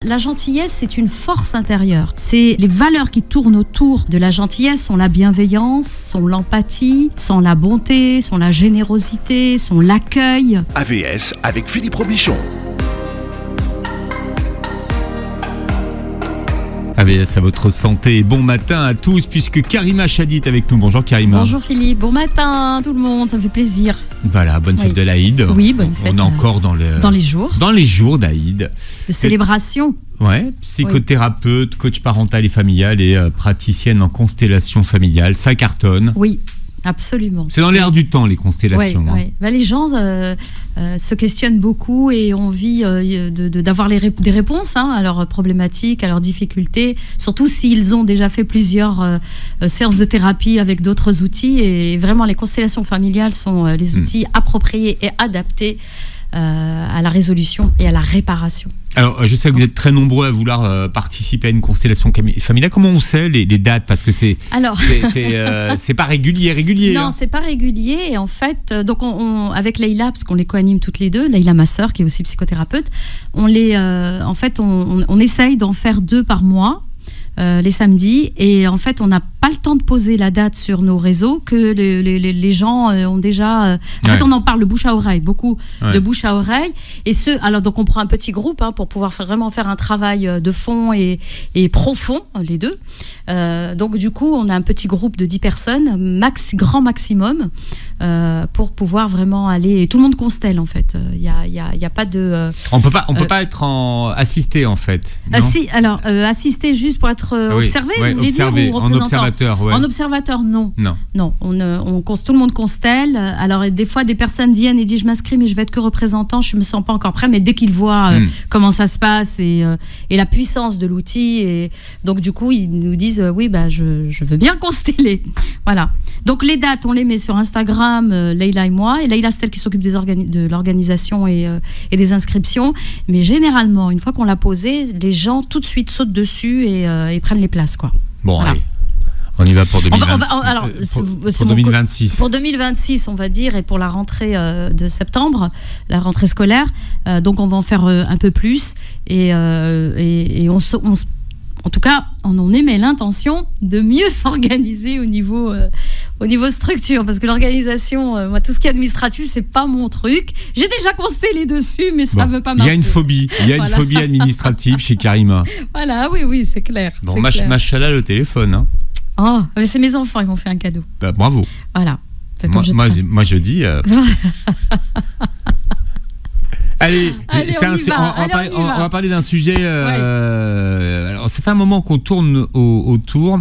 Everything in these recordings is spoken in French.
La gentillesse, c'est une force intérieure. C'est les valeurs qui tournent autour de la gentillesse sont la bienveillance, sont l'empathie, sont la bonté, sont la générosité, sont l'accueil. AVS avec Philippe Robichon. AVS à votre santé et bon matin à tous puisque Karima Chadi est avec nous. Bonjour Karima. Bonjour Philippe, bon matin tout le monde, ça me fait plaisir. Voilà, bonne fête de l'Aïd. Oui, bonne fête. On est encore dans les jours d'Aïd. De célébration. Ouais, psychothérapeute, coach parental et familial et praticienne en constellation familiale, ça cartonne. Oui. Absolument. C'est dans l'air du temps, les constellations. Ouais, ouais. Bah, les gens se questionnent beaucoup et ont envie d'avoir des réponses à leurs problématiques, à leurs difficultés, surtout s'ils ont déjà fait plusieurs séances de thérapie avec d'autres outils. Et vraiment, les constellations familiales sont les outils appropriés et adaptés à la résolution et à la réparation. Alors, je sais que vous êtes très nombreux à vouloir participer à une constellation familiale. Comment on sait les dates ? Parce que c'est pas régulier. Non, c'est pas régulier. Et en fait, donc avec Leïla, parce qu'on les co-anime toutes les deux, Leïla, ma sœur, qui est aussi psychothérapeute, on essaye d'en faire 2 par mois. Les samedis, et en fait on n'a pas le temps de poser la date sur nos réseaux que les gens ont déjà en fait on en parle de bouche à oreille, beaucoup de bouche à oreille, et alors donc on prend un petit groupe pour pouvoir vraiment faire un travail de fond et profond, les deux, donc du coup on a un petit groupe de 10 personnes grand maximum, pour pouvoir vraiment aller, et tout le monde constelle en fait, il y a pas de on peut pas être assisté en fait, non si, alors assister juste pour être observé, vous voulez dire, ou en observateur, en observateur, non, tout le monde constelle. Alors des fois des personnes viennent et disent je m'inscris mais je vais être que représentant, je me sens pas encore prêt, mais dès qu'ils voient comment ça se passe et la puissance de l'outil, et donc du coup ils nous disent oui je veux bien consteller, voilà. Donc les dates on les met sur Instagram, Leïla et moi, et Leïla c'est elle qui s'occupe de l'organisation et des inscriptions, mais généralement une fois qu'on l'a posé, les gens tout de suite sautent dessus et prennent les places, quoi. Bon, voilà. Allez, on y va pour 2026. Pour 2026, on va dire, et pour la rentrée de septembre, la rentrée scolaire, donc on va en faire un peu plus, et en tout cas, on en émet l'intention de mieux s'organiser au niveau structure, parce que l'organisation, moi, tout ce qui est administratif, c'est pas mon truc. J'ai déjà constellé dessus, mais ça veut pas marcher. Il y a une phobie, une phobie administrative chez Karima. Voilà, oui, c'est clair. Bon, machallah le téléphone. Hein. Oh, mais c'est mes enfants, ils m'ont fait un cadeau. Bah, bravo. Voilà. Moi, je dis. Allez, on va parler d'un sujet. Alors, ça fait un moment qu'on tourne autour.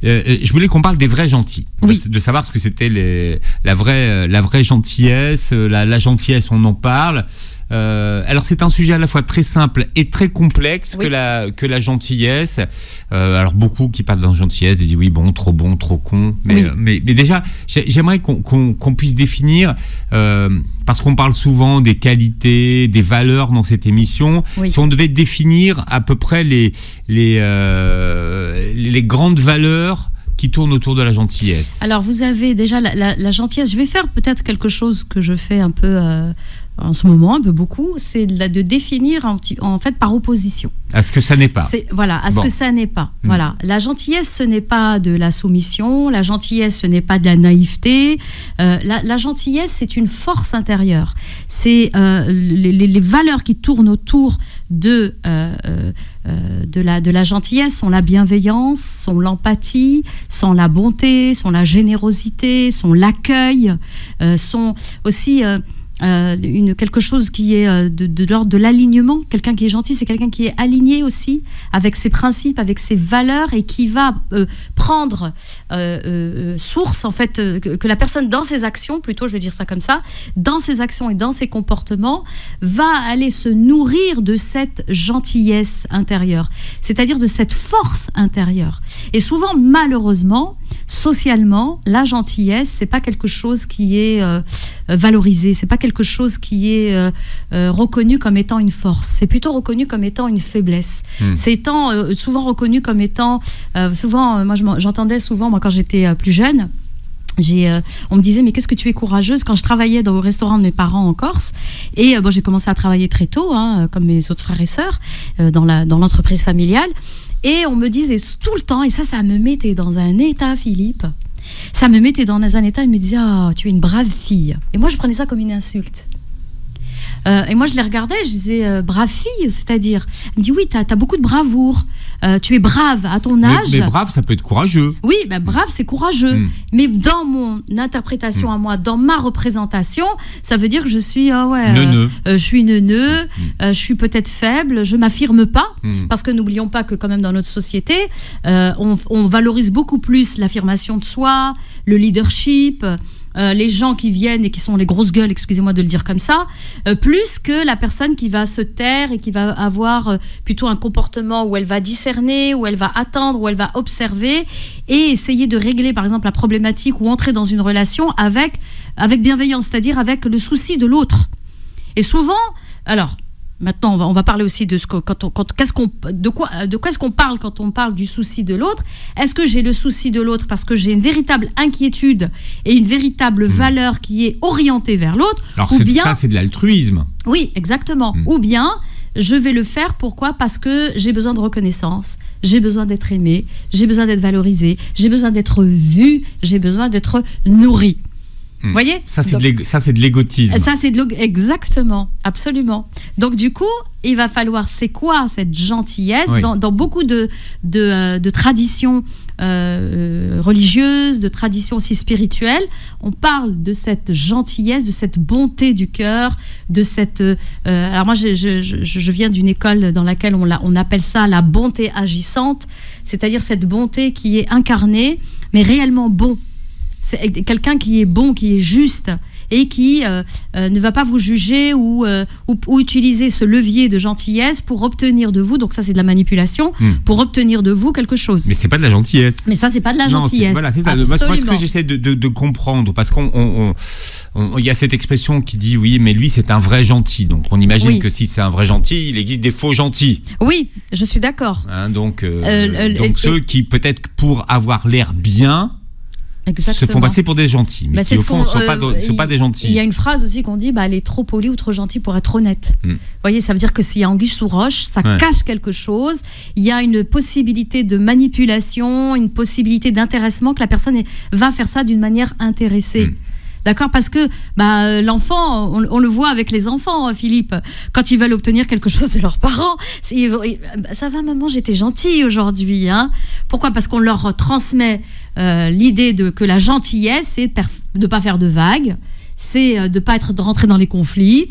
Je voulais qu'on parle des vrais gentils, de savoir ce que c'était la vraie gentillesse. La gentillesse, on en parle. Alors c'est un sujet à la fois très simple et très complexe que la gentillesse. Alors beaucoup qui parlent de la gentillesse disent oui trop bon, trop con. Mais déjà j'aimerais qu'on puisse définir, parce qu'on parle souvent des qualités, des valeurs dans cette émission. Si on devait définir à peu près les grandes valeurs qui tournent autour de la gentillesse. Alors vous avez déjà la gentillesse. Je vais faire peut-être quelque chose que je fais un peu en ce moment, un peu beaucoup, c'est de définir en fait par opposition. À ce que ça n'est pas. Ce que ça n'est pas. Voilà. La gentillesse, ce n'est pas de la soumission. La gentillesse, ce n'est pas de la naïveté. La gentillesse, c'est une force intérieure. C'est les valeurs qui tournent autour de la gentillesse sont la bienveillance, sont l'empathie, sont la bonté, sont la générosité, sont l'accueil, sont aussi quelque chose qui est de l'ordre de l'alignement. Quelqu'un qui est gentil, c'est quelqu'un qui est aligné aussi avec ses principes, avec ses valeurs, et qui va prendre source, en fait, que la personne dans ses actions, plutôt je vais dire ça comme ça, dans ses actions et dans ses comportements, va aller se nourrir de cette gentillesse intérieure, c'est-à-dire de cette force intérieure. Et souvent, malheureusement, socialement, la gentillesse, c'est pas quelque chose qui est valorisé, c'est pas quelque chose qui est reconnu comme étant une force, c'est plutôt reconnu comme étant une faiblesse. C'est souvent reconnu comme étant, moi j'entendais souvent, moi quand j'étais plus jeune, on me disait mais qu'est-ce que tu es courageuse, quand je travaillais au restaurant de mes parents en Corse, et j'ai commencé à travailler très tôt, comme mes autres frères et sœurs, dans l'entreprise familiale, et on me disait tout le temps, et ça me mettait dans un état, Philippe, ça me mettait dans un état, il me disait tu es une brave fille, et moi je prenais ça comme une insulte. Et moi je les regardais, je disais brave fille, c'est-à-dire, elle me dit oui, t'as beaucoup de bravoure, tu es brave à ton âge. Mais brave, ça peut être courageux. Oui, brave, c'est courageux. Mais dans mon interprétation à moi, dans ma représentation, ça veut dire que je suis neuneu. Je suis neuneu, je suis peut-être faible, je m'affirme pas, parce que n'oublions pas que quand même dans notre société, on valorise beaucoup plus l'affirmation de soi, le leadership. Les gens qui viennent et qui sont les grosses gueules, excusez-moi de le dire comme ça, plus que la personne qui va se taire et qui va avoir plutôt un comportement où elle va discerner, où elle va attendre, où elle va observer et essayer de régler par exemple la problématique ou entrer dans une relation avec bienveillance, c'est-à-dire avec le souci de l'autre. Et souvent, alors... Maintenant, on va parler aussi de de quoi est-ce qu'on parle quand on parle du souci de l'autre. Est-ce que j'ai le souci de l'autre parce que j'ai une véritable inquiétude et une véritable valeur qui est orientée vers l'autre? Alors ça, c'est de l'altruisme. Oui, exactement. Ou bien, je vais le faire, pourquoi? Parce que j'ai besoin de reconnaissance, j'ai besoin d'être aimé, j'ai besoin d'être valorisé, j'ai besoin d'être vu, j'ai besoin d'être nourri. Vous voyez? Ça, c'est de l'égotisme. Exactement, absolument. Donc, du coup, il va falloir, c'est quoi cette gentillesse? Dans beaucoup de traditions religieuses, de traditions aussi spirituelles, on parle de cette gentillesse, de cette bonté du cœur, de cette... alors moi, je viens d'une école dans laquelle on appelle ça la bonté agissante, c'est-à-dire cette bonté qui est incarnée, mais réellement bon. C'est quelqu'un qui est bon, qui est juste et qui ne va pas vous juger ou utiliser ce levier de gentillesse pour obtenir de vous, donc ça c'est de la manipulation, pour obtenir de vous quelque chose. Mais c'est pas de la gentillesse. Mais ça c'est pas de la gentillesse. Voilà, c'est ça. Moi ce que j'essaie de comprendre, parce qu'il y a cette expression qui dit oui, mais lui c'est un vrai gentil. Donc on imagine que si c'est un vrai gentil, il existe des faux gentils. Oui, je suis d'accord. Donc ceux qui peut-être pour avoir l'air bien... Exactement. Se font passer pour des gentils, mais qui au fond ne sont pas des gentils. Il y a une phrase aussi qu'on dit, elle est trop polie ou trop gentille pour être honnête. Vous voyez, ça veut dire que s'il y a anguille sous roche, ça cache quelque chose. Il y a une possibilité de manipulation, une possibilité d'intéressement, que la personne va faire ça d'une manière intéressée. D'accord? Parce que l'enfant, on le voit avec les enfants, Philippe, quand ils veulent obtenir quelque chose de leurs parents, ça va maman, j'étais gentille aujourd'hui. Pourquoi? Parce qu'on leur transmet l'idée que la gentillesse, c'est de ne pas faire de vagues, c'est de ne pas rentrer dans les conflits,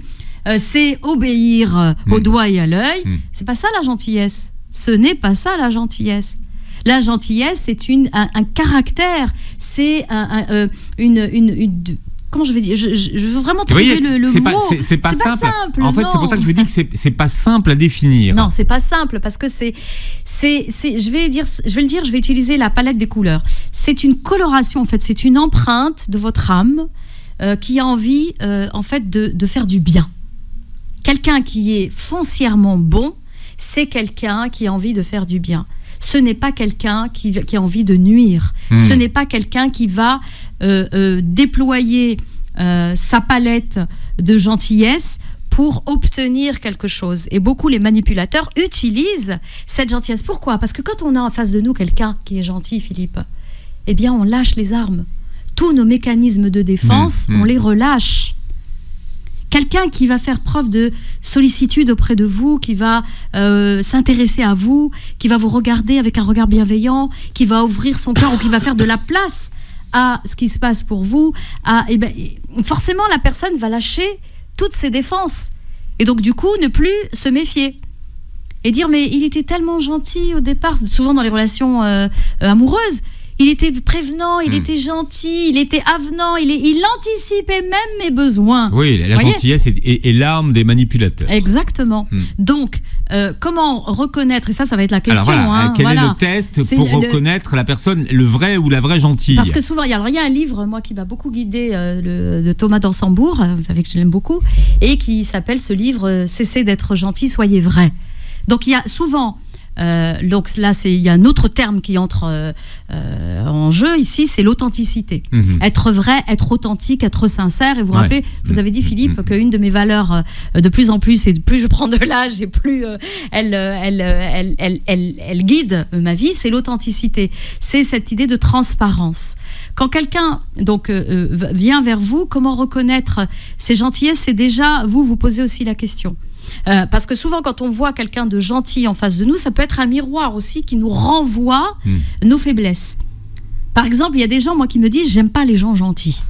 c'est obéir au doigt et à l'œil. C'est pas ça la gentillesse. Ce n'est pas ça la gentillesse. La gentillesse, c'est un caractère, c'est comment je vais dire, je veux vraiment trouver le mot. C'est pas simple. En fait, c'est pour ça que je veux dire que c'est pas simple à définir. Non, c'est pas simple parce que je vais utiliser la palette des couleurs. C'est une coloration, en fait, c'est une empreinte de votre âme qui a envie, en fait, de faire du bien. Quelqu'un qui est foncièrement bon, c'est quelqu'un qui a envie de faire du bien. Ce n'est pas quelqu'un qui a envie de nuire. Ce n'est pas quelqu'un qui va déployer sa palette de gentillesse pour obtenir quelque chose. Et beaucoup, les manipulateurs utilisent cette gentillesse. Pourquoi? Parce que quand on a en face de nous quelqu'un qui est gentil, Philippe, eh bien, on lâche les armes. Tous nos mécanismes de défense, on les relâche. Quelqu'un qui va faire preuve de sollicitude auprès de vous, qui va s'intéresser à vous, qui va vous regarder avec un regard bienveillant, qui va ouvrir son cœur ou qui va faire de la place à ce qui se passe pour vous, forcément la personne va lâcher toutes ses défenses. Et donc du coup, ne plus se méfier. Et dire, mais il était tellement gentil au départ, souvent dans les relations amoureuses, il était prévenant, il était gentil, il était avenant, il anticipait même mes besoins. Oui, la gentillesse est l'arme des manipulateurs. Exactement. Donc, comment reconnaître, et ça va être la question. Alors voilà, quel est le test pour reconnaître la personne, le vrai ou la vraie gentille? Parce que souvent, il y a un livre, moi, qui m'a beaucoup guidé, de Thomas d'Ansembourg, vous savez que je l'aime beaucoup, et qui s'appelle ce livre « Cessez d'être gentil, soyez vrai ». Donc, il y a souvent Donc là, il y a un autre terme qui entre en jeu ici, c'est l'authenticité. Être vrai, être authentique, être sincère. Et vous vous rappelez, je vous avais dit, Philippe, qu'une de mes valeurs, de plus en plus, et plus je prends de l'âge et plus elle guide ma vie, c'est l'authenticité. C'est cette idée de transparence. Quand quelqu'un donc vient vers vous, comment reconnaître ses gentillesses? C'est déjà, vous posez aussi la question. Parce que souvent, quand on voit quelqu'un de gentil en face de nous, ça peut être un miroir aussi qui nous renvoie nos faiblesses. Par exemple, il y a des gens, moi, qui me disent « j'aime pas les gens gentils ».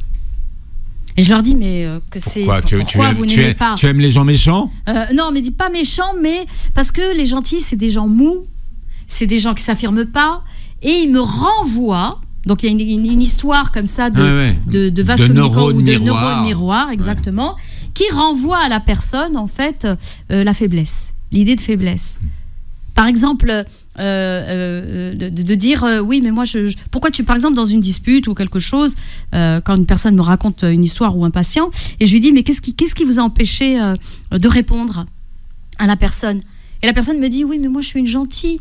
Et je leur dis « mais pourquoi vous n'aimez pas ?» Tu aimes les gens méchants? Non, mais dis pas méchants, mais parce que les gentils, c'est des gens mous, c'est des gens qui s'affirment pas, et ils me renvoient. Donc il y a une histoire comme ça de vase communicant ou de neurones miroir, exactement, qui renvoie à la personne en fait la faiblesse, l'idée de faiblesse. Par exemple, de dire oui, mais moi pourquoi par exemple dans une dispute ou quelque chose, quand une personne me raconte une histoire ou un patient, et je lui dis mais qu'est-ce qui vous a empêché de répondre à la personne? Et la personne me dit oui, mais moi je suis une gentille.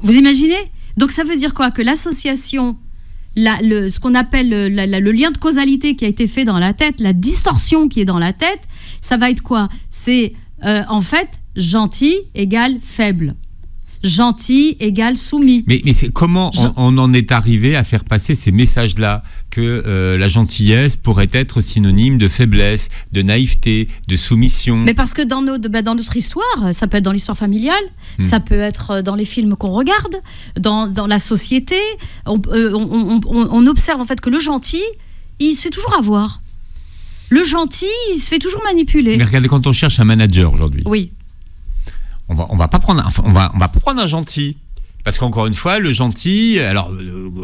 Vous imaginez? Donc ça veut dire quoi? Que l'association, ce qu'on appelle le lien de causalité qui a été fait dans la tête, la distorsion qui est dans la tête, ça va être quoi? C'est en fait gentil égale faible. Gentil égale soumis. Mais c'est comment on en est arrivé à faire passer ces messages-là, que la gentillesse pourrait être synonyme de faiblesse, de naïveté, de soumission? Mais parce que dans notre histoire, ça peut être dans l'histoire familiale, ça peut être dans les films qu'on regarde, dans la société, on observe en fait que le gentil, il se fait toujours avoir. Le gentil, il se fait toujours manipuler. Mais regardez, quand on cherche un manager aujourd'hui. Oui. On va pas prendre un gentil, parce qu'encore une fois le gentil, alors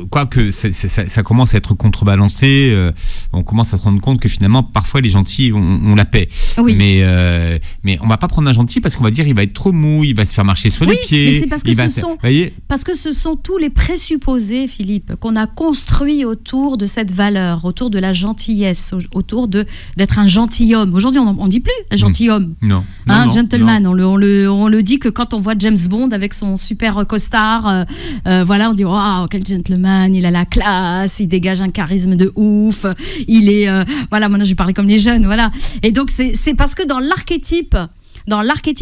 quoique ça commence à être contrebalancé, on commence à se rendre compte que finalement parfois les gentils on la paie. Oui. Mais on va pas prendre un gentil parce qu'on va dire il va être trop mou, il va se faire marcher sur les pieds. Mais c'est parce que ce sont tous les présupposés, Philippe, qu'on a construits autour de cette valeur, autour de la gentillesse, autour d'être un gentilhomme. Aujourd'hui on dit plus un gentilhomme. Non. Gentleman. Non. On le dit que quand on voit James Bond avec son super costard. Voilà, on dit waouh, quel gentleman, il a la classe, il dégage un charisme de ouf, il est voilà, maintenant je vais parler comme les jeunes, voilà. Et donc c'est parce que dans l'archétype,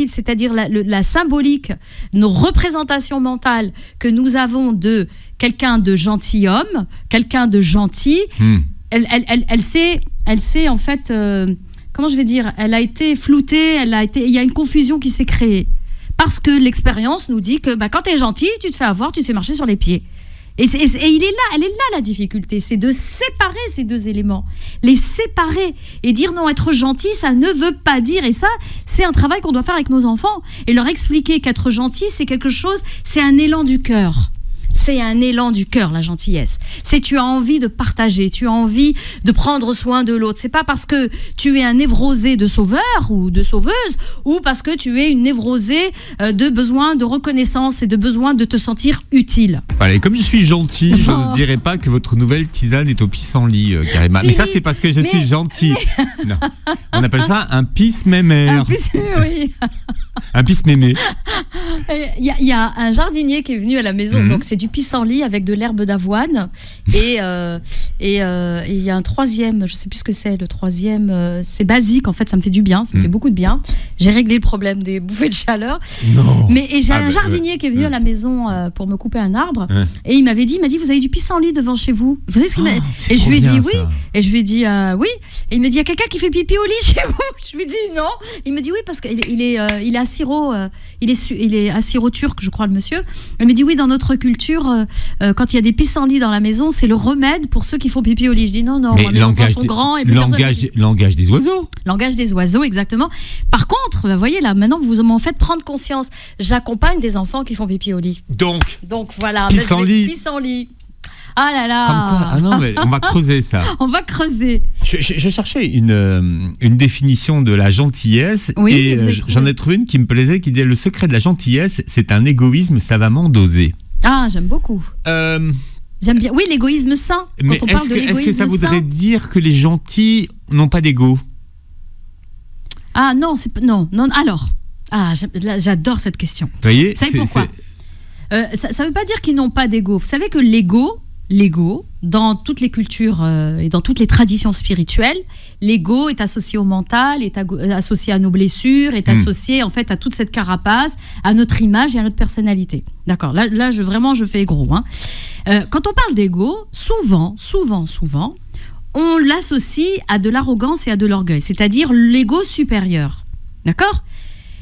c'est-à-dire la symbolique, nos représentations mentales que nous avons de quelqu'un de gentilhomme, quelqu'un de gentil, elle s'est en fait comment je vais dire, elle a été floutée, il y a une confusion qui s'est créée. Parce que l'expérience nous dit que quand tu es gentil, tu te fais avoir, tu te fais marcher sur les pieds. Et elle est là la difficulté, c'est de séparer ces deux éléments, les séparer et dire non, être gentil, ça ne veut pas dire, et ça, c'est un travail qu'on doit faire avec nos enfants, et leur expliquer qu'être gentil, c'est quelque chose, c'est un élan du cœur. C'est un élan du cœur, la gentillesse. C'est tu as envie de partager, tu as envie de prendre soin de l'autre. C'est pas parce que tu es un névrosé de sauveur ou de sauveuse, ou parce que tu es une névrosée de besoin de reconnaissance et de besoin de te sentir utile. Voilà, et comme je suis gentil, je ne dirais pas que votre nouvelle tisane est au pissenlit, Karima. Mais ça, c'est parce que je suis gentil. Non. On appelle ça un pisse-mémère. Oui. Un pisse-mémé. Il y a un jardinier qui est venu à la maison, donc c'est du pissenlit avec de l'herbe d'avoine, et il y a un troisième, je sais plus ce que c'est, le troisième, c'est basique, en fait ça me fait du bien, ça me fait beaucoup de bien. J'ai réglé le problème des bouffées de chaleur. Non. Et j'ai un jardinier qui est venu à la maison pour me couper un arbre, et il m'a dit vous avez du pissenlit devant chez vous? Vous savez ce qu'il m'a... Et je lui ai dit oui, et je lui ai dit oui, et il me dit il y a quelqu'un qui fait pipi au lit chez vous? Je lui ai dit non. Il me dit oui parce qu'il est à sirop, il est à sirop turc, je crois, le monsieur. Il me dit oui, dans notre culture, quand il y a des pissenlits dans la maison, c'est le remède pour ceux qui font pipi au lit. Je dis non, mais mes enfants sont grands. Et langage des oiseaux. Langage des oiseaux, exactement. Par contre, vous voyez là, maintenant vous m'en faites prendre conscience. J'accompagne des enfants qui font pipi au lit. Donc voilà. Pissenlit. Ah là là. Comme quoi? Ah non, mais on va creuser ça. On va creuser. Je cherchais une définition de la gentillesse, et j'en ai trouvé une qui me plaisait, qui disait le secret de la gentillesse, c'est un égoïsme savamment dosé. Ah, j'aime beaucoup. J'aime bien. Oui, l'égoïsme sain. Quand on parle de l'égoïsme sain. Est-ce que ça voudrait dire que les gentils n'ont pas d'ego? Ah non, non. Alors, Ah, j'adore cette question. Vous voyez, vous savez pourquoi ça ne veut pas dire qu'ils n'ont pas d'ego. Vous savez que l'ego, dans toutes les cultures et dans toutes les traditions spirituelles, l'ego est associé au mental, est associé à nos blessures, est associé en fait à toute cette carapace, à notre image et à notre personnalité. D'accord. Là, je fais gros. Hein. Quand on parle d'ego, souvent, on l'associe à de l'arrogance et à de l'orgueil, c'est-à-dire l'ego supérieur. D'accord ?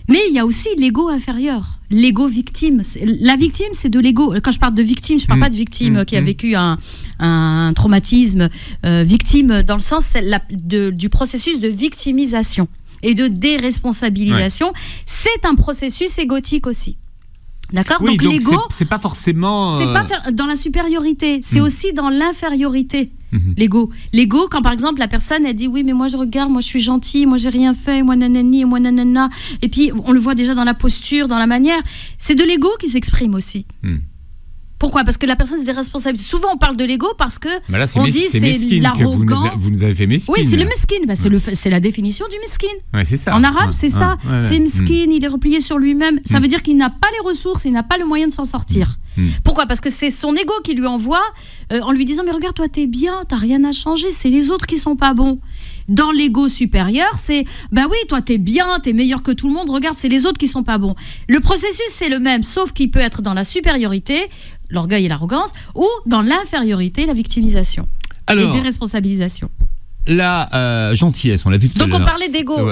Mais il y a aussi l'ego inférieur, l'ego victime. La victime, c'est de l'ego. Quand je parle de victime, je ne parle pas de victime qui a vécu un traumatisme. Victime dans le sens du processus de victimisation et de déresponsabilisation. Ouais. C'est un processus égotique aussi. D'accord ? Oui, donc l'ego, c'est pas forcément... C'est pas dans la supériorité, c'est aussi dans l'infériorité. L'ego, quand par exemple la personne elle dit oui mais moi je regarde, moi je suis gentil, moi j'ai rien fait, moi nanani, moi nanana, et puis on le voit déjà dans la posture, dans la manière, c'est de l'ego qui s'exprime aussi. Pourquoi ? Parce que la personne c'est des responsabilités. Souvent on parle de l'ego parce que on dit c'est l'arrogant. Vous nous avez fait mesquine. Oui, c'est le mesquine. C'est la définition du mesquine. Ouais, c'est ça. En arabe, c'est ça. C'est mesquine, il est replié sur lui-même. Ça veut dire qu'il n'a pas les ressources, il n'a pas le moyen de s'en sortir. Pourquoi ? Parce que c'est son ego qui lui envoie en lui disant mais regarde, toi t'es bien, t'as rien à changer, c'est les autres qui sont pas bons. Dans l'ego supérieur, c'est ben oui, toi t'es bien, t'es meilleur que tout le monde, regarde, c'est les autres qui sont pas bons. Le processus c'est le même, sauf qu'il peut être dans la supériorité, l'orgueil et l'arrogance, ou dans l'infériorité, la victimisation. Alors, et déresponsabilisation. La gentillesse, on l'a vu tout à l'heure. Donc on parlait d'ego.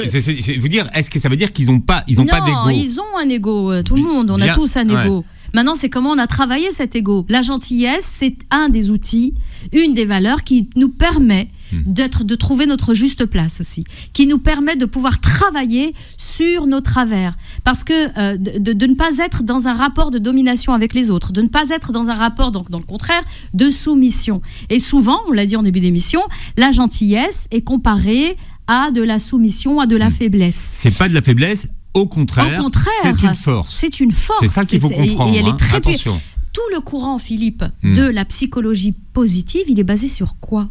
C'est vous dire, est-ce que ça veut dire qu'ils n'ont pas d'ego ? Non, ils ont un ego, tout le monde, on a tous un ego. Ouais. Maintenant, c'est comment on a travaillé cet ego. La gentillesse, c'est un des outils, une des valeurs qui nous permet de trouver notre juste place aussi, qui nous permet de pouvoir travailler sur nos travers. Parce que de ne pas être dans un rapport de domination avec les autres, de ne pas être dans un rapport, donc dans le contraire, de soumission. Et souvent, on l'a dit en début d'émission, la gentillesse est comparée à de la soumission, à de la faiblesse. C'est pas de la faiblesse. Au contraire, c'est une force. C'est une force. C'est ça qu'il faut comprendre. Et elle est très attention. Tout le courant, Philippe, de la psychologie positive, il est basé sur quoi ?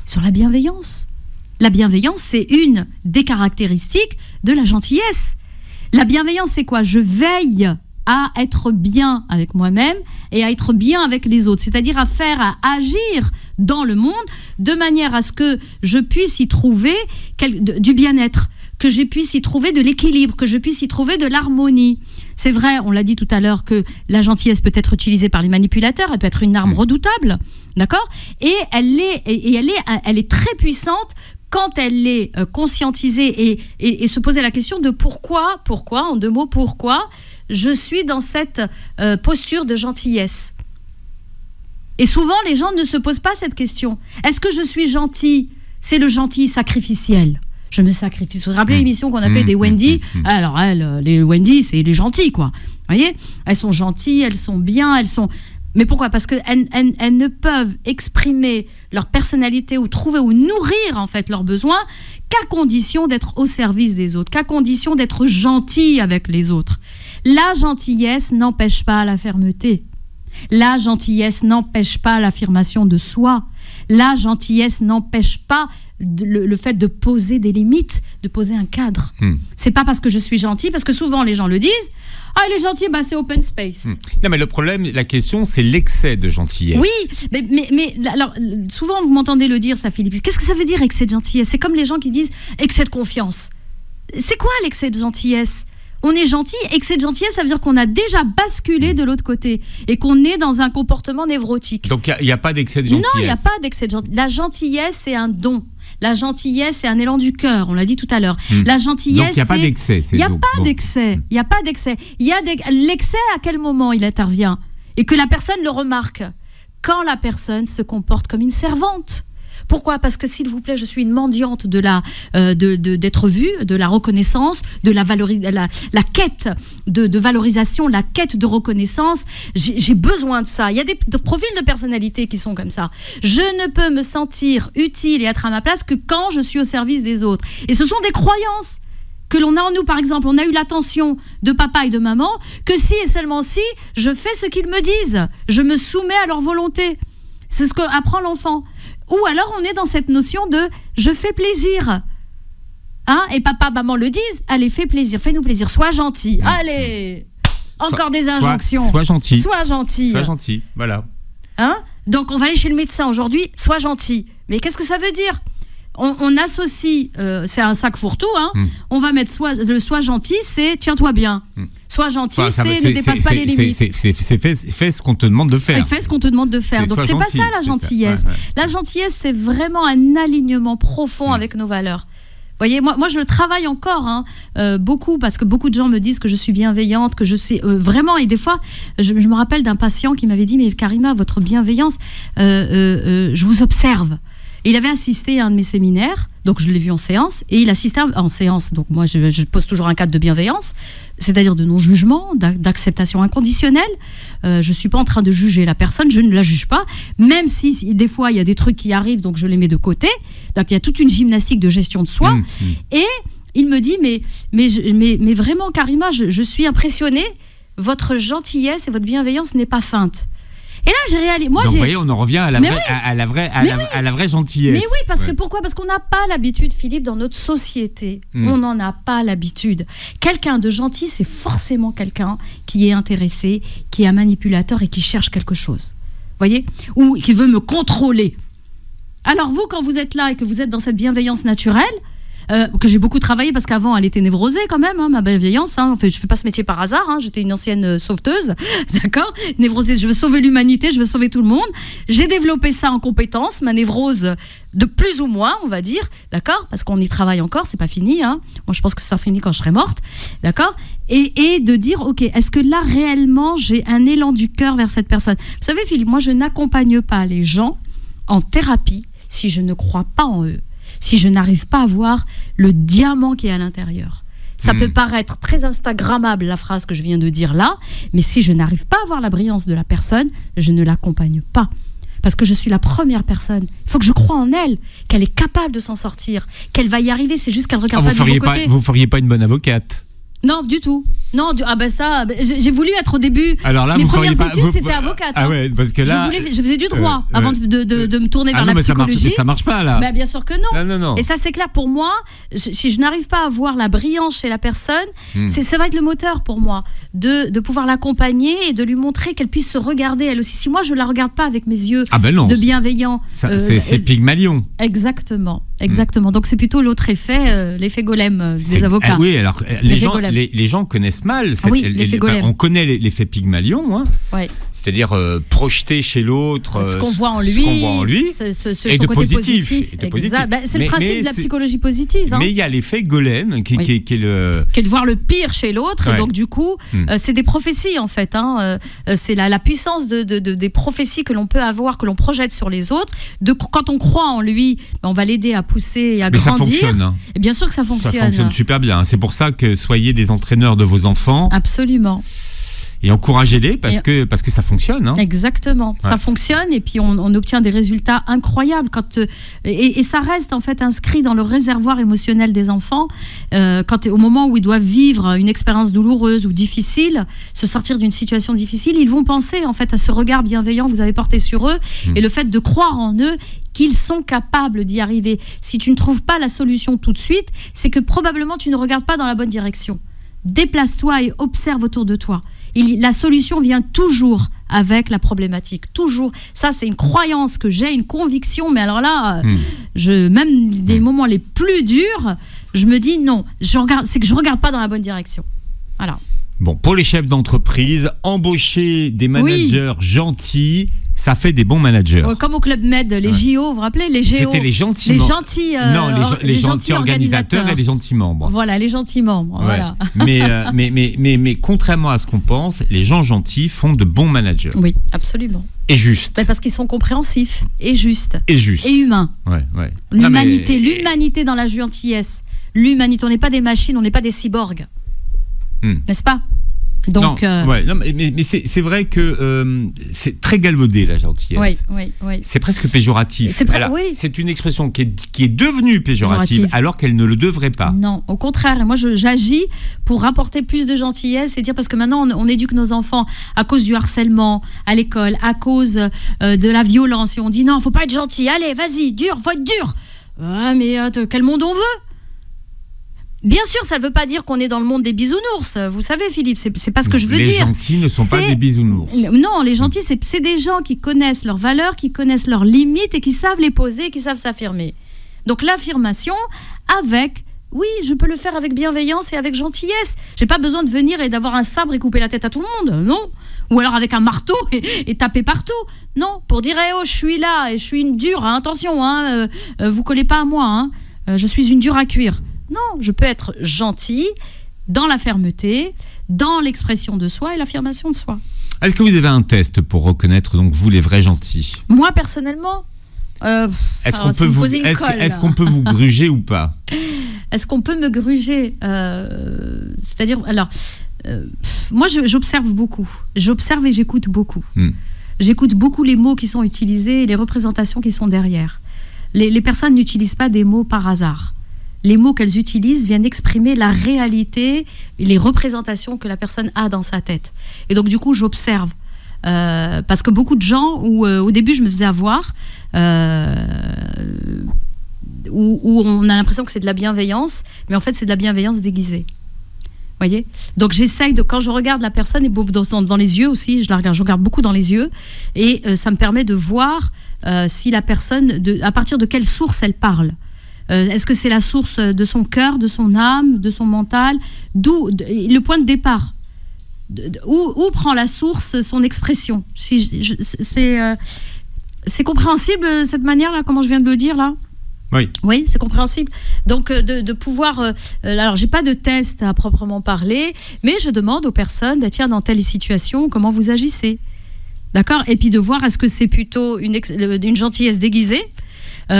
Sur la bienveillance. La bienveillance, c'est une des caractéristiques de la gentillesse. La bienveillance, c'est quoi ? Je veille à être bien avec moi-même et à être bien avec les autres, c'est-à-dire à agir dans le monde de manière à ce que je puisse y trouver du bien-être, que je puisse y trouver de l'équilibre, que je puisse y trouver de l'harmonie. C'est vrai, on l'a dit tout à l'heure, que la gentillesse peut être utilisée par les manipulateurs, elle peut être une arme redoutable, d'accord ? Et elle est très puissante quand elle est conscientisée et se poser la question de pourquoi, en deux mots, pourquoi je suis dans cette posture de gentillesse. Et souvent, les gens ne se posent pas cette question. Est-ce que je suis gentil ? C'est le gentil sacrificiel. Je me sacrifie. Vous vous rappelez l'émission qu'on a fait des Wendy ? Alors, les Wendy, c'est les gentils, quoi. Vous voyez ? Elles sont gentilles, elles sont bien, elles sont... Mais pourquoi ? Parce qu'elles ne peuvent exprimer leur personnalité ou trouver ou nourrir, en fait, leurs besoins qu'à condition d'être au service des autres, qu'à condition d'être gentilles avec les autres. La gentillesse n'empêche pas la fermeté. La gentillesse n'empêche pas l'affirmation de soi. La gentillesse n'empêche pas le fait de poser des limites, de poser un cadre. C'est pas parce que je suis gentil, parce que souvent les gens le disent, ah il est gentil, bah c'est open space. Non mais le problème, la question c'est l'excès de gentillesse. Oui, mais alors souvent vous m'entendez le dire ça, Philippe. Qu'est-ce que ça veut dire excès de gentillesse ? C'est comme les gens qui disent excès de confiance. C'est quoi l'excès de gentillesse ? On est gentil, excès de gentillesse, ça veut dire qu'on a déjà basculé de l'autre côté et qu'on est dans un comportement névrotique. Donc il n'y a pas d'excès de gentillesse. Non, il n'y a pas d'excès de gentillesse. La gentillesse, c'est un don. La gentillesse, c'est un élan du cœur, on l'a dit tout à l'heure. La gentillesse, donc il n'y a pas d'excès. Il n'y a pas d'excès. Il n'y a pas d'excès. L'excès, à quel moment il intervient ? Et que la personne le remarque. Quand la personne se comporte comme une servante. Pourquoi ? Parce que, s'il vous plaît, je suis une mendiante d'être vue, de la reconnaissance, de la quête de valorisation, la quête de reconnaissance. J'ai besoin de ça. Il y a des profils de personnalité qui sont comme ça. Je ne peux me sentir utile et être à ma place que quand je suis au service des autres. Et ce sont des croyances que l'on a en nous. Par exemple, on a eu l'attention de papa et de maman que si et seulement si je fais ce qu'ils me disent, je me soumets à leur volonté. C'est ce qu'apprend l'enfant. Ou alors on est dans cette notion de « je fais plaisir ». Hein, et papa, maman le disent. Allez, fais-nous plaisir. Sois gentil. Allez, encore des injonctions. Sois gentil. Sois gentil. Sois gentil, voilà. Hein? Donc, on va aller chez le médecin aujourd'hui. Sois gentil. Mais qu'est-ce que ça veut dire ? On associe, c'est un sac fourre-tout, hein. On va mettre sois gentil, c'est tiens-toi bien. Sois gentil, c'est ne dépasse pas les limites. Fais ce qu'on te demande de faire. Fais ce qu'on te demande de faire. Donc c'est pas ça la gentillesse. La gentillesse, c'est vraiment un alignement profond avec nos valeurs. Vous voyez, moi je le travaille encore beaucoup, parce que beaucoup de gens me disent que je suis bienveillante, que je suis vraiment, et des fois je me rappelle d'un patient qui m'avait dit mais Karima, votre bienveillance, je vous observe. Et il avait assisté à un de mes séminaires, donc je l'ai vu en séance, et il assistait en séance, donc moi je pose toujours un cadre de bienveillance, c'est-à-dire de non-jugement, d'acceptation inconditionnelle. Je ne suis pas en train de juger la personne, je ne la juge pas, même si des fois il y a des trucs qui arrivent, donc je les mets de côté. Donc il y a toute une gymnastique de gestion de soi. Et il me dit, mais vraiment Karima, je suis impressionnée, votre gentillesse et votre bienveillance n'est pas feinte. Et là, j'ai réalisé. Donc, vous voyez, on en revient à la vraie gentillesse. Mais oui, parce que pourquoi ? Parce qu'on n'a pas l'habitude, Philippe, dans notre société. On n'en a pas l'habitude. Quelqu'un de gentil, c'est forcément quelqu'un qui est intéressé, qui est un manipulateur et qui cherche quelque chose. Vous voyez ? Ou qui veut me contrôler. Alors, vous, quand vous êtes là et que vous êtes dans cette bienveillance naturelle, que j'ai beaucoup travaillé, parce qu'avant elle était névrosée quand même, ma bienveillance, en fait, je fais pas ce métier par hasard, j'étais une ancienne sauveteuse, d'accord, névrosée, je veux sauver l'humanité, je veux sauver tout le monde, j'ai développé ça en compétence, ma névrose de plus ou moins, on va dire, d'accord, parce qu'on y travaille encore, c'est pas fini, moi je pense que ça finit quand je serai morte, d'accord, et de dire, ok, est-ce que là réellement j'ai un élan du cœur vers cette personne ? Vous savez Philippe, moi je n'accompagne pas les gens en thérapie si je ne crois pas en eux, si je n'arrive pas à voir le diamant qui est à l'intérieur. Ça peut paraître très instagrammable, la phrase que je viens de dire là, mais si je n'arrive pas à voir la brillance de la personne, je ne l'accompagne pas. Parce que je suis la première personne. Il faut que je croie en elle, qu'elle est capable de s'en sortir, qu'elle va y arriver, c'est juste qu'elle ne regarde pas du bon côté. Vous feriez pas une bonne avocate ? Non, du tout. Non, j'ai voulu être au début. Alors là, mes premières études, c'était avocate. Ah ouais, parce que là, je faisais du droit avant de me tourner vers la psychologie. Ça marche pas là. Bien sûr que non. Non. Et ça, c'est clair pour moi. Si je n'arrive pas à voir la brillance chez la personne, ça va être le moteur pour moi de pouvoir l'accompagner et de lui montrer qu'elle puisse se regarder elle aussi. Si moi je la regarde pas avec mes yeux de bienveillant, c'est Pygmalion. Exactement. Donc c'est plutôt l'autre effet, l'effet golem des avocats. Oui, alors les gens connaissent mal. On connaît l'effet Pygmalion, c'est-à-dire projeter chez l'autre ce qu'on voit en lui, et de positif. C'est le principe de la psychologie positive. Mais il y a l'effet golem qui est de voir le pire chez l'autre, et donc du coup, c'est des prophéties en fait. C'est la puissance des prophéties que l'on peut avoir, que l'on projette sur les autres. Quand on croit en lui, on va l'aider à pousser et à grandir. Ça fonctionne. Et bien sûr que ça fonctionne. Ça fonctionne super bien. C'est pour ça que soyez des entraîneurs de vos enfants. Absolument. Et encouragez-les parce que ça fonctionne. Exactement, ça fonctionne, et puis on obtient des résultats incroyables et ça reste en fait inscrit dans le réservoir émotionnel des enfants au moment où ils doivent vivre une expérience douloureuse ou difficile, se sortir d'une situation difficile, ils vont penser en fait à ce regard bienveillant que vous avez porté sur eux et le fait de croire en eux qu'ils sont capables d'y arriver. Si tu ne trouves pas la solution tout de suite, c'est que probablement tu ne regardes pas dans la bonne direction. Déplace-toi et observe autour de toi. La solution vient toujours avec la problématique, toujours. Ça, c'est une croyance que j'ai, une conviction, mais alors là, même des moments les plus durs, je me dis non, c'est que je regarde pas dans la bonne direction. Voilà. Bon, pour les chefs d'entreprise, embaucher des managers gentils, ça fait des bons managers. Comme au Club Med, les JO, vous vous rappelez, les GO. C'était les gentils les gentils organisateurs et les gentils membres. Voilà, les gentils membres. Voilà. Mais contrairement à ce qu'on pense, les gens gentils font de bons managers. Oui, absolument. Et justes. Parce qu'ils sont compréhensifs et justes. Et humains. Ouais. L'humanité dans la gentillesse. L'humanité, on n'est pas des machines, on n'est pas des cyborgs. N'est-ce pas ? Donc, mais c'est vrai que c'est très galvaudé la gentillesse. Oui. C'est presque péjoratif. C'est une expression qui est devenue péjorative alors qu'elle ne le devrait pas. Non, au contraire. Moi, j'agis pour apporter plus de gentillesse et dire, parce que maintenant on éduque nos enfants à cause du harcèlement à l'école, à cause de la violence, et on dit non, faut pas être gentil. Allez, vas-y, dur, faut être dur. Mais quel monde on veut ? Bien sûr, ça ne veut pas dire qu'on est dans le monde des bisounours. Vous savez, Philippe, c'est pas ce que je veux dire. Les gentils ne sont pas des bisounours. Non, les gentils, c'est des gens qui connaissent leurs valeurs, qui connaissent leurs limites et qui savent les poser, qui savent s'affirmer. Donc l'affirmation avec... Oui, je peux le faire avec bienveillance et avec gentillesse. J'ai pas besoin de venir et d'avoir un sabre et couper la tête à tout le monde, non. Ou alors avec un marteau et taper partout. Non, pour dire « oh, je suis là et je suis une dure, hein, attention, hein, vous collez pas à moi, hein, je suis une dure à cuire ». Non, je peux être gentil dans la fermeté, dans l'expression de soi et l'affirmation de soi. Est-ce que vous avez un test pour reconnaître donc vous les vrais gentils ? Moi personnellement, est-ce qu'on peut vous gruger ou pas ? Est-ce qu'on peut me gruger c'est-à-dire, alors, moi j'observe beaucoup. J'observe et j'écoute beaucoup. J'écoute beaucoup les mots qui sont utilisés et les représentations qui sont derrière. Les personnes n'utilisent pas des mots par hasard. Les mots qu'elles utilisent viennent exprimer la réalité et les représentations que la personne a dans sa tête. Et donc, du coup, j'observe. Parce que beaucoup de gens, où au début, je me faisais avoir, où on a l'impression que c'est de la bienveillance, mais en fait, c'est de la bienveillance déguisée. Vous voyez ? Donc, j'essaye de, quand je regarde la personne, et dans les yeux aussi, je regarde beaucoup dans les yeux, et ça me permet de voir si la personne, à partir de quelle source elle parle. Est-ce que c'est la source de son cœur, de son âme, de son mental ? D'où le point de départ ? Où prend la source son expression ? C'est compréhensible cette manière-là, comment je viens de le dire là ? Oui, c'est compréhensible. Donc de pouvoir... alors, j'ai pas de test à proprement parler, mais je demande aux personnes, tiens, dans telle situation, comment vous agissez ? D'accord ? Et puis de voir, est-ce que c'est plutôt une gentillesse déguisée ?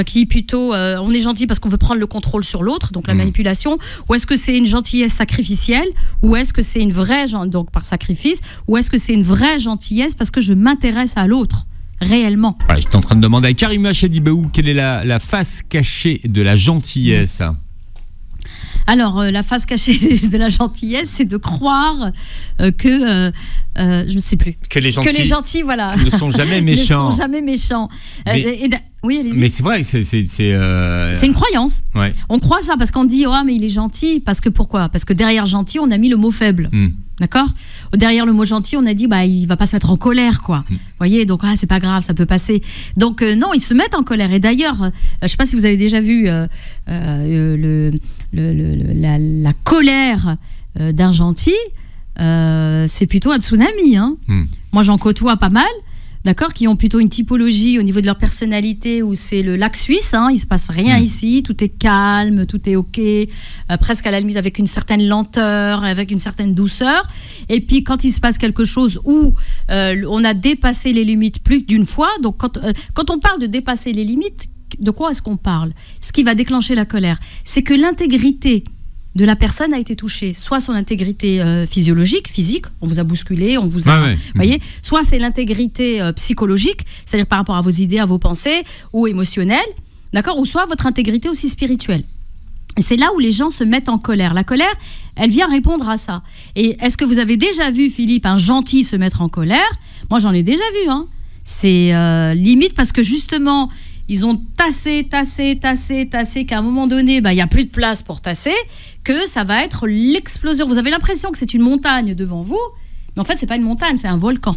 Qui est plutôt, on est gentil parce qu'on veut prendre le contrôle sur l'autre, donc la manipulation, ou est-ce que c'est une gentillesse sacrificielle, ou est-ce que c'est une vraie, donc par sacrifice, ou est-ce que c'est une vraie gentillesse parce que je m'intéresse à l'autre, réellement. Voilà, j'étais en train de demander à Karima Chedibaou quelle est la face cachée de la gentillesse. Alors, la face cachée de la gentillesse, c'est de croire que... je ne sais plus. Que les gentils voilà. ne sont jamais méchants. Ne sont jamais méchants. Oui, allez-y. Mais c'est vrai, c'est une croyance. Ouais. On croit ça parce qu'on dit « oh, mais il est gentil ». Parce que pourquoi ? Parce que derrière gentil, on a mis le mot faible. D'accord ? Derrière le mot gentil, on a dit « il ne va pas se mettre en colère, quoi ». Vous voyez ? Donc, c'est pas grave, ça peut passer. Donc, non, ils se mettent en colère. Et d'ailleurs, je ne sais pas si vous avez déjà vu la colère d'un gentil, c'est plutôt un tsunami. Hein. Moi, j'en côtoie pas mal. D'accord, qui ont plutôt une typologie au niveau de leur personnalité où c'est le lac suisse, hein, il se passe rien ici, tout est calme, tout est ok, presque à la limite avec une certaine lenteur, avec une certaine douceur. Et puis quand il se passe quelque chose où on a dépassé les limites plus d'une fois, donc quand on parle de dépasser les limites, de quoi est-ce qu'on parle ? Ce qui va déclencher la colère, c'est que l'intégrité de la personne a été touchée, soit son intégrité physique, on vous a bousculé, on vous a, voyez, soit c'est l'intégrité psychologique, c'est-à-dire par rapport à vos idées, à vos pensées, ou émotionnelles, d'accord, ou soit votre intégrité aussi spirituelle. Et c'est là où les gens se mettent en colère. La colère, elle vient répondre à ça. Et est-ce que vous avez déjà vu, Philippe, un gentil se mettre en colère ? Moi, j'en ai déjà vu. Hein. C'est limite parce que justement, ils ont tassé, qu'à un moment donné, il n'y a plus de place pour tasser, que ça va être l'explosion. Vous avez l'impression que c'est une montagne devant vous, mais en fait, ce n'est pas une montagne, c'est un volcan.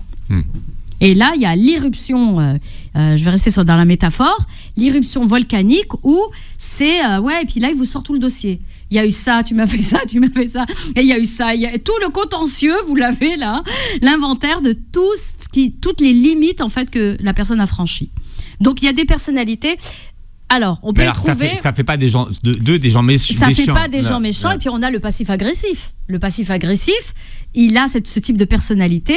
Et là, il y a l'irruption, je vais rester dans la métaphore, l'irruption volcanique où c'est, et puis là, il vous sort tout le dossier. Il y a eu ça, tu m'as fait ça, et il y a eu ça, tout le contentieux, vous l'avez là, l'inventaire de toutes les limites en fait que la personne a franchies. Donc, il y a des personnalités. Alors, on peut trouver... Ça fait pas des gens, des gens méchants. Ça fait pas des gens méchants. Et puis, on a le passif-agressif. Le passif-agressif, il a ce type de personnalité.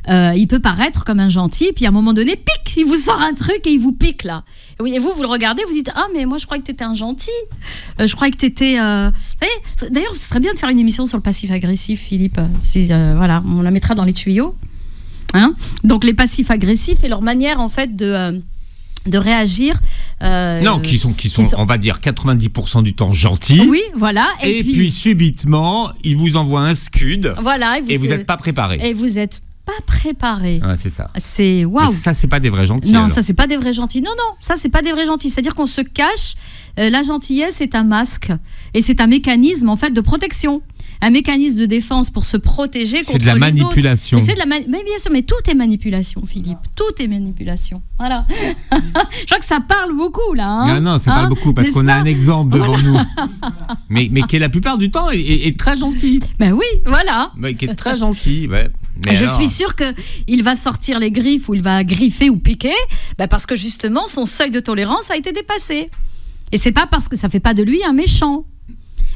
Il peut paraître comme un gentil. Puis, à un moment donné, pique, il vous sort un truc et il vous pique, là. Et vous le regardez, vous dites « Ah, mais moi, je croyais que tu étais un gentil. Je croyais que tu étais... D'ailleurs, ce serait bien de faire une émission sur le passif-agressif, Philippe. Voilà, on la mettra dans les tuyaux. Hein, donc, les passifs-agressifs et leur manière, en fait, de réagir. Qui sont, on va dire, 90% du temps gentils. Oui, voilà. Et puis subitement, ils vous envoient un scud. Voilà. Et vous n'êtes pas préparé. Et vous n'êtes pas préparé. Ouais, c'est ça. C'est waouh. Ça, c'est pas des vrais gentils. Non, alors. ça c'est pas des vrais gentils. Non, ça c'est pas des vrais gentils. C'est-à-dire qu'on se cache. La gentillesse est un masque et c'est un mécanisme en fait de protection. Un mécanisme de défense pour se protéger contre les autres. C'est de la manipulation. Mais bien sûr, mais tout est manipulation, Philippe. Tout est manipulation. Voilà. Je crois que ça parle beaucoup, là. Hein, non, ça parle beaucoup parce qu'on a un exemple devant nous. Mais qui, la plupart du temps, est très gentil. Ben oui, voilà. Mais qui est très gentil, ouais. Mais je suis sûre qu'il va sortir les griffes ou il va griffer ou piquer parce que justement, son seuil de tolérance a été dépassé. Et c'est pas parce que ça fait pas de lui un méchant.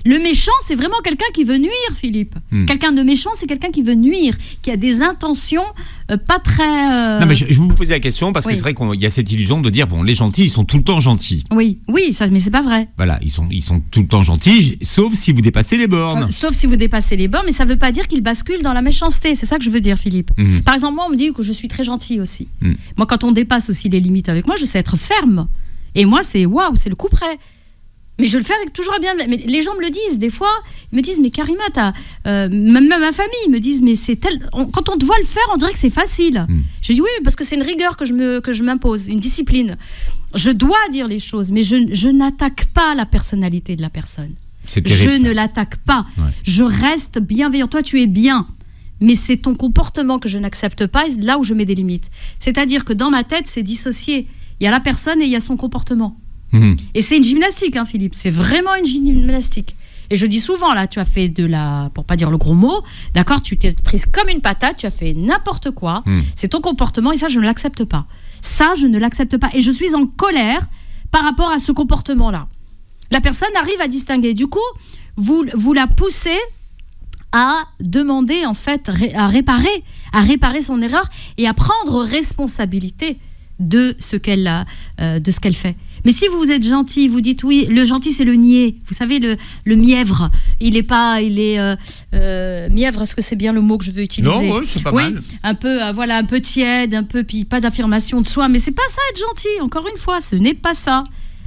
Le méchant, c'est vraiment quelqu'un qui veut nuire, Philippe. Quelqu'un de méchant, c'est quelqu'un qui veut nuire, qui a des intentions pas très... Non, mais je vais vous poser la question, parce que c'est vrai qu'il y a cette illusion de dire, bon, les gentils, ils sont tout le temps gentils. Oui, mais c'est pas vrai. Voilà, ils sont tout le temps gentils, sauf si vous dépassez les bornes. Sauf si vous dépassez les bornes, mais ça veut pas dire qu'ils basculent dans la méchanceté. C'est ça que je veux dire, Philippe. Par exemple, moi, on me dit que je suis très gentille aussi. Moi, quand on dépasse aussi les limites avec moi, je sais être ferme. Et moi, c'est waouh, c'est le coup près. Mais je le fais avec toujours bien. Mais les gens me le disent des fois. Ils me disent mais Karima, même ma famille me disent mais c'est quand on te voit le faire, on dirait que c'est facile. Je dis oui, parce que c'est une rigueur que je m'impose, une discipline. Je dois dire les choses, mais je n'attaque pas la personnalité de la personne. C'est terrible, je ne l'attaque pas. Ouais. Je reste bienveillant. Toi, tu es bien. Mais c'est ton comportement que je n'accepte pas, et c'est là où je mets des limites. C'est-à-dire que dans ma tête, c'est dissocié. Il y a la personne et il y a son comportement. Et c'est une gymnastique, hein, Philippe. C'est vraiment une gymnastique. Et je dis souvent, là, tu as fait pour pas dire le gros mot, d'accord, tu t'es prise comme une patate, tu as fait n'importe quoi. C'est ton comportement et ça, je ne l'accepte pas. Ça, je ne l'accepte pas. Et je suis en colère par rapport à ce comportement-là. La personne arrive à distinguer. Du coup, vous la poussez à demander, en fait, à réparer son erreur et à prendre responsabilité de ce qu'elle fait. Mais si vous êtes gentil, vous dites oui, le gentil c'est le niais. Vous savez, le mièvre, mièvre, est-ce que c'est bien le mot que je veux utiliser? Non, c'est pas mal. Un peu, un peu tiède, un peu, puis pas d'affirmation de soi. Mais c'est pas ça être gentil, encore une fois, ce n'est pas ça.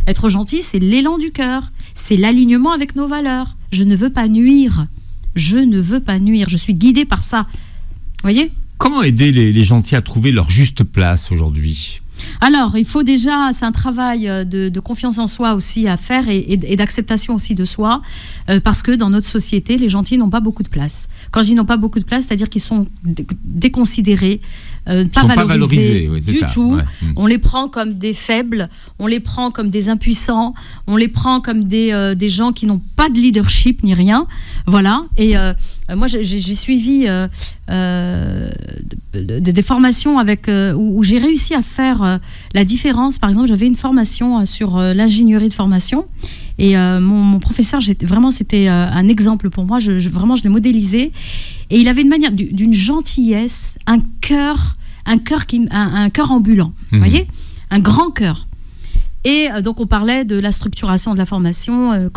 Être gentil, c'est l'élan du cœur, c'est l'alignement avec nos valeurs. Je ne veux pas nuire. Je suis guidée par ça. Vous voyez ? Comment aider les gentils à trouver leur juste place aujourd'hui ? Alors, il faut déjà, c'est un travail de confiance en soi aussi à faire et d'acceptation aussi de soi, parce que dans notre société, les gentils n'ont pas beaucoup de place. Quand je dis n'ont pas beaucoup de place, c'est-à-dire qu'ils sont déconsidérés, pas valorisés oui, du tout. Ouais. On les prend comme des faibles, on les prend comme des impuissants, on les prend comme des gens qui n'ont pas de leadership ni rien. Voilà. Et moi, j'ai suivi des formations où j'ai réussi à faire la différence. Par exemple, j'avais une formation sur l'ingénierie de formation. Et mon professeur, c'était un exemple pour moi. Vraiment, je l'ai modélisé. Et il avait une manière, d'une gentillesse, un cœur ambulant. Vous voyez, un grand cœur. Et donc, on parlait de la structuration de la formation.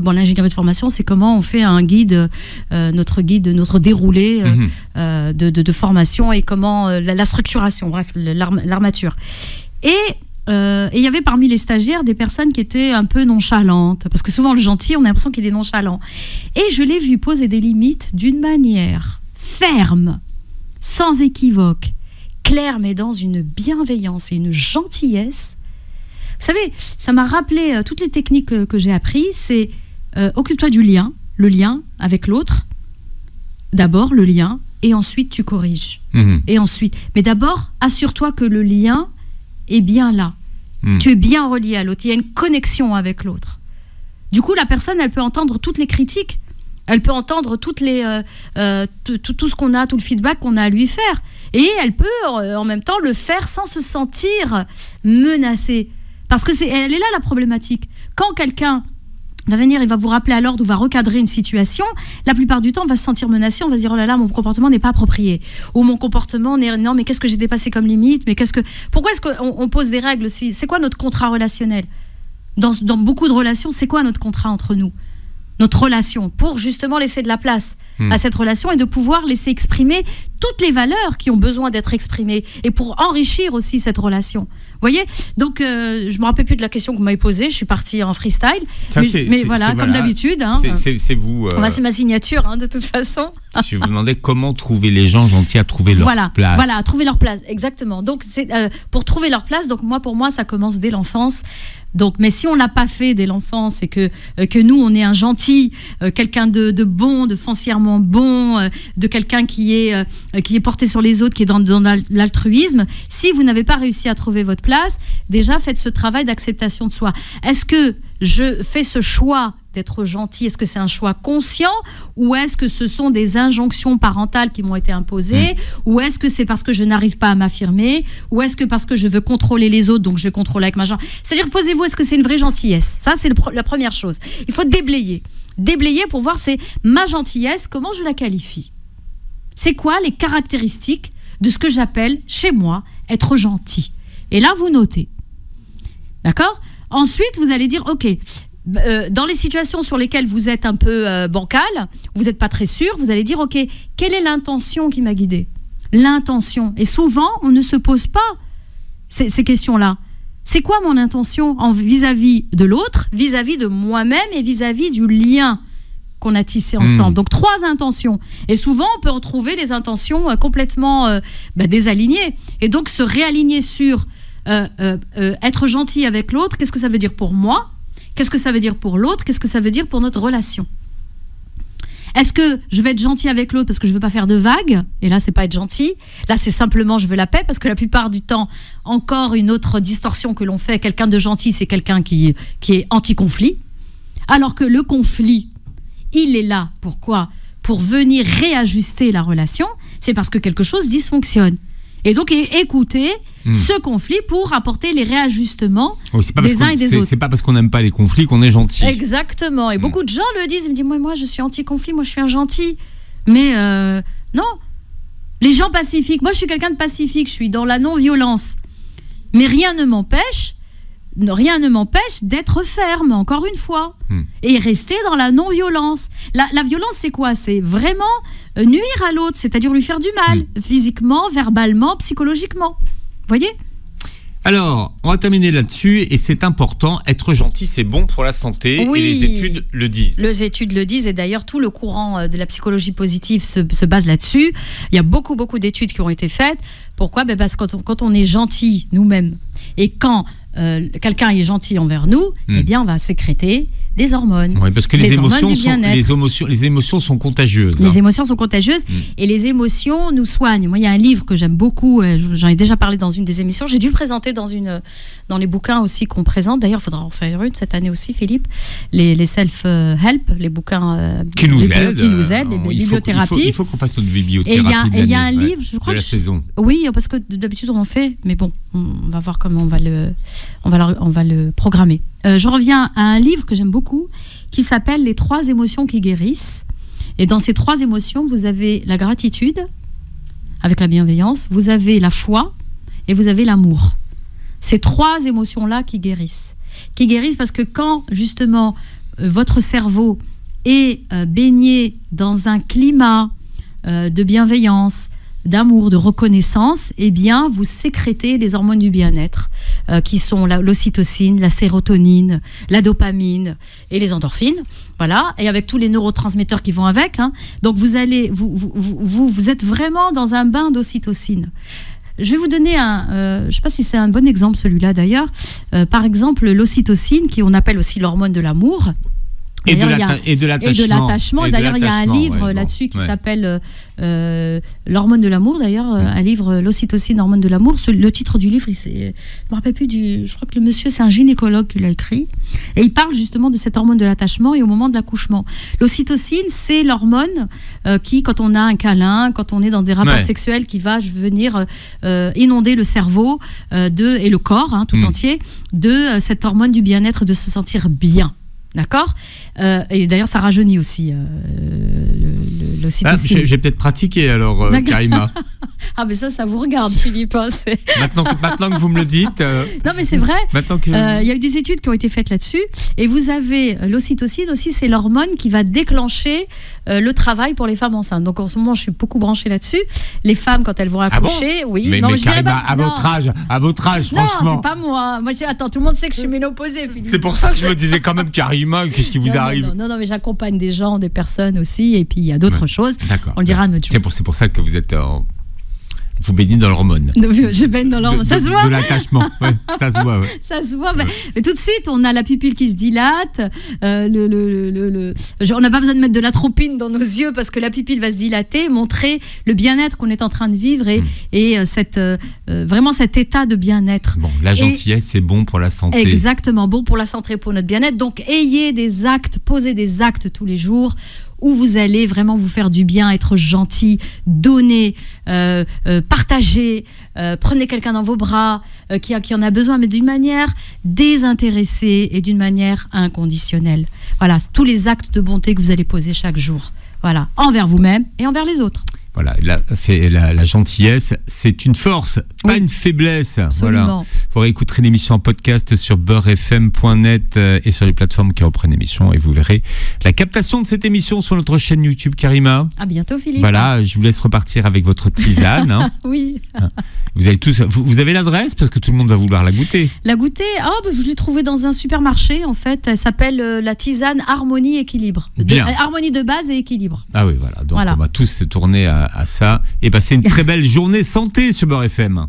L'ingénierie de formation, c'est comment on fait un guide, notre déroulé de formation et comment la structuration, bref, l'armature. Et il y avait parmi les stagiaires des personnes qui étaient un peu nonchalantes, parce que souvent le gentil, on a l'impression qu'il est nonchalant. Et je l'ai vu poser des limites d'une manière ferme, sans équivoque, claire, mais dans une bienveillance et une gentillesse. Vous savez, ça m'a rappelé toutes les techniques que j'ai apprises. C'est occupe-toi du lien, le lien avec l'autre. D'abord le lien, et ensuite tu corriges. Et ensuite, mais d'abord, assure-toi que le lien est bien là. Tu es bien relié à l'autre. Il y a une connexion avec l'autre. Du coup, la personne, elle peut entendre toutes les critiques. Elle peut entendre toutes les tout ce qu'on a, tout le feedback qu'on a à lui faire. Et elle peut en même temps le faire sans se sentir menacée. Parce que elle est là la problématique. Quand quelqu'un va venir, il va vous rappeler à l'ordre ou va recadrer une situation, la plupart du temps, on va se sentir menacé, on va se dire, oh là là, mon comportement n'est pas approprié. Ou mon comportement n'est... Non, mais qu'est-ce que j'ai dépassé comme limite ? Pourquoi est-ce qu'on pose des règles ? C'est quoi notre contrat relationnel ? Dans beaucoup de relations, c'est quoi notre contrat entre nous ? notre relation, pour justement laisser de la place à cette relation et de pouvoir laisser exprimer toutes les valeurs qui ont besoin d'être exprimées et pour enrichir aussi cette relation. Vous voyez ? Donc, je ne me rappelle plus de la question que vous m'avez posée, je suis partie en freestyle. Mais voilà, comme d'habitude. Hein, c'est vous. C'est ma signature, hein, de toute façon. Je vous demandais comment trouver les gens gentils à trouver leur place. Voilà, trouver leur place, exactement. Donc, pour trouver leur place, donc pour moi, ça commence dès l'enfance. Donc, mais si on l'a pas fait dès l'enfance et que nous, on est un gentil, quelqu'un de bon, de foncièrement bon, de quelqu'un qui est porté sur les autres, qui est dans l'altruisme, si vous n'avez pas réussi à trouver votre place, déjà faites ce travail d'acceptation de soi. Est-ce que je fais ce choix d'être gentil? Est-ce que c'est un choix conscient ou est-ce que ce sont des injonctions parentales qui m'ont été imposées ou est-ce que c'est parce que je n'arrive pas à m'affirmer ou est-ce que parce que je veux contrôler les autres donc je contrôle avec ma gentillesse? C'est-à-dire, posez-vous, est-ce que c'est une vraie gentillesse? Ça, c'est la première chose. Il faut déblayer pour voir, c'est ma gentillesse, comment je la qualifie? C'est quoi les caractéristiques de ce que j'appelle chez moi être gentil? Et là, vous notez. D'accord? Ensuite, vous allez dire, ok, dans les situations sur lesquelles vous êtes un peu bancal, vous n'êtes pas très sûr, vous allez dire, ok, quelle est l'intention qui m'a guidée? L'intention. Et souvent, on ne se pose pas ces questions-là. C'est quoi mon intention vis-à-vis de l'autre, vis-à-vis de moi-même et vis-à-vis du lien qu'on a tissé ensemble? Donc 3 intentions. Et souvent, on peut retrouver les intentions complètement désalignées. Et donc, se réaligner sur être gentil avec l'autre, qu'est-ce que ça veut dire pour moi? Qu'est-ce que ça veut dire pour l'autre? Qu'est-ce que ça veut dire pour notre relation? Est-ce que je vais être gentil avec l'autre parce que je ne veux pas faire de vagues? Et là, c'est pas être gentil. Là, c'est simplement je veux la paix, parce que la plupart du temps, encore une autre distorsion que l'on fait, quelqu'un de gentil, c'est quelqu'un qui est anti-conflit. Alors que le conflit, il est là. Pourquoi? Pour venir réajuster la relation. C'est parce que quelque chose dysfonctionne. Et donc, écouter ce conflit pour apporter les réajustements des uns et des autres. C'est pas parce qu'on n'aime pas les conflits qu'on est gentil. Exactement. Et beaucoup de gens le disent. Ils me disent, moi, je suis anti-conflit, moi, je suis un gentil. Mais non. Les gens pacifiques, moi, je suis quelqu'un de pacifique, je suis dans la non-violence. Mais rien ne m'empêche d'être ferme, encore une fois, et rester dans la non-violence. La violence, c'est quoi? C'est vraiment nuire à l'autre, c'est-à-dire lui faire du mal, physiquement, verbalement, psychologiquement. Vous voyez? Alors, on va terminer là-dessus, et c'est important, être gentil, c'est bon pour la santé, oui, et les études le disent. Les études le disent, et d'ailleurs, tout le courant de la psychologie positive se base là-dessus. Il y a beaucoup d'études qui ont été faites. Pourquoi? Parce que quand on est gentil nous-mêmes, et quand quelqu'un est gentil envers nous, eh bien, on va sécréter des hormones. Oui, parce que les émotions sont contagieuses. Les émotions sont contagieuses et les émotions nous soignent. Moi, il y a un livre que j'aime beaucoup, j'en ai déjà parlé dans une des émissions, j'ai dû le présenter dans les bouquins aussi qu'on présente. D'ailleurs, il faudra en faire une cette année aussi, Philippe. Les self-help, les bouquins qui nous aident, les bibliothérapies. Il faut qu'on fasse notre bibliothérapie et il y a un livre, je crois de la saison. Oui, parce que d'habitude on en fait, mais bon, on va voir comment on va le programmer. Je reviens à un livre que j'aime beaucoup qui s'appelle Les 3 émotions qui guérissent. Et dans ces 3 émotions, vous avez la gratitude avec la bienveillance, vous avez la foi et vous avez l'amour. Ces 3 émotions-là qui guérissent. Qui guérissent parce que quand justement votre cerveau est baigné dans un climat de bienveillance, d'amour, de reconnaissance, eh bien, vous sécrétez les hormones du bien-être, qui sont l'ocytocine, la sérotonine, la dopamine et les endorphines. Voilà, et avec tous les neurotransmetteurs qui vont avec. Donc, vous êtes vraiment dans un bain d'ocytocine. Je vais vous donner je ne sais pas si c'est un bon exemple, celui-là d'ailleurs. Par exemple, l'ocytocine, qu'on appelle aussi l'hormone de l'amour. Et de l'attachement. D'ailleurs, il y a un livre là-dessus qui s'appelle L'hormone de l'amour. D'ailleurs, un livre, l'ocytocine, hormone de l'amour. Le titre du livre, je ne me rappelle plus je crois que le monsieur, c'est un gynécologue qui l'a écrit. Et il parle justement de cette hormone de l'attachement et au moment de l'accouchement. L'ocytocine, c'est l'hormone qui, quand on a un câlin, quand on est dans des rapports sexuels, qui va venir inonder le cerveau et le corps tout entier de cette hormone du bien-être, de se sentir bien. D'accord? Et d'ailleurs, ça rajeunit aussi l'ocytocine. J'ai peut-être pratiqué alors, Karima. Ah, mais ça vous regarde, Philippe. Hein, maintenant que vous me le dites. Non, mais c'est vrai. Maintenant que... y a eu des études qui ont été faites là-dessus. Et vous avez l'ocytocine aussi, c'est l'hormone qui va déclencher le travail pour les femmes enceintes. Donc en ce moment, je suis beaucoup branchée là-dessus. Les femmes, quand elles vont accoucher, oui. Mais Karima, à votre âge, franchement. Non, c'est pas moi. Attends, tout le monde sait que je suis ménopausée, Philippe. C'est pour ça que je me disais quand même, Karima, qu'est-ce qui vous arrive? Non, mais j'accompagne des gens, des personnes aussi, et puis il y a d'autres choses. D'accord. On le dira un autre jour. C'est pour ça que vous êtes... Vous baignez dans l'hormone. Je baigne dans l'hormone. Ça se voit. De l'attachement. Ouais, ça se voit. Ouais. Ça se voit. Mais tout de suite, on a la pupille qui se dilate. On n'a pas besoin de mettre de l'atropine dans nos yeux parce que la pupille va se dilater, montrer le bien-être qu'on est en train de vivre et vraiment cet état de bien-être. Bon, la gentillesse, c'est bon pour la santé. Exactement, bon pour la santé, pour notre bien-être. Donc, ayez des actes, posez des actes tous les jours où vous allez vraiment vous faire du bien, être gentil, donner, partager, prenez quelqu'un dans vos bras qui en a besoin, mais d'une manière désintéressée et d'une manière inconditionnelle. Voilà, tous les actes de bonté que vous allez poser chaque jour. Voilà, envers vous-même et envers les autres. Voilà, la gentillesse, c'est une force, pas une faiblesse. Absolument. Voilà. Vous réécouterez l'émission en podcast sur beurrefm.net et sur les plateformes qui reprennent l'émission et vous verrez la captation de cette émission sur notre chaîne YouTube, Karima. À bientôt, Philippe. Voilà, je vous laisse repartir avec votre tisane. Hein. Oui. Vous avez l'adresse parce que tout le monde va vouloir la goûter. La goûter, je l'ai trouvée dans un supermarché en fait. Elle s'appelle la tisane Harmonie Équilibre. Harmonie de base et équilibre. Ah oui, voilà. Donc on va tous se tourner à ça et passer une très belle journée santé sur Beurre FM.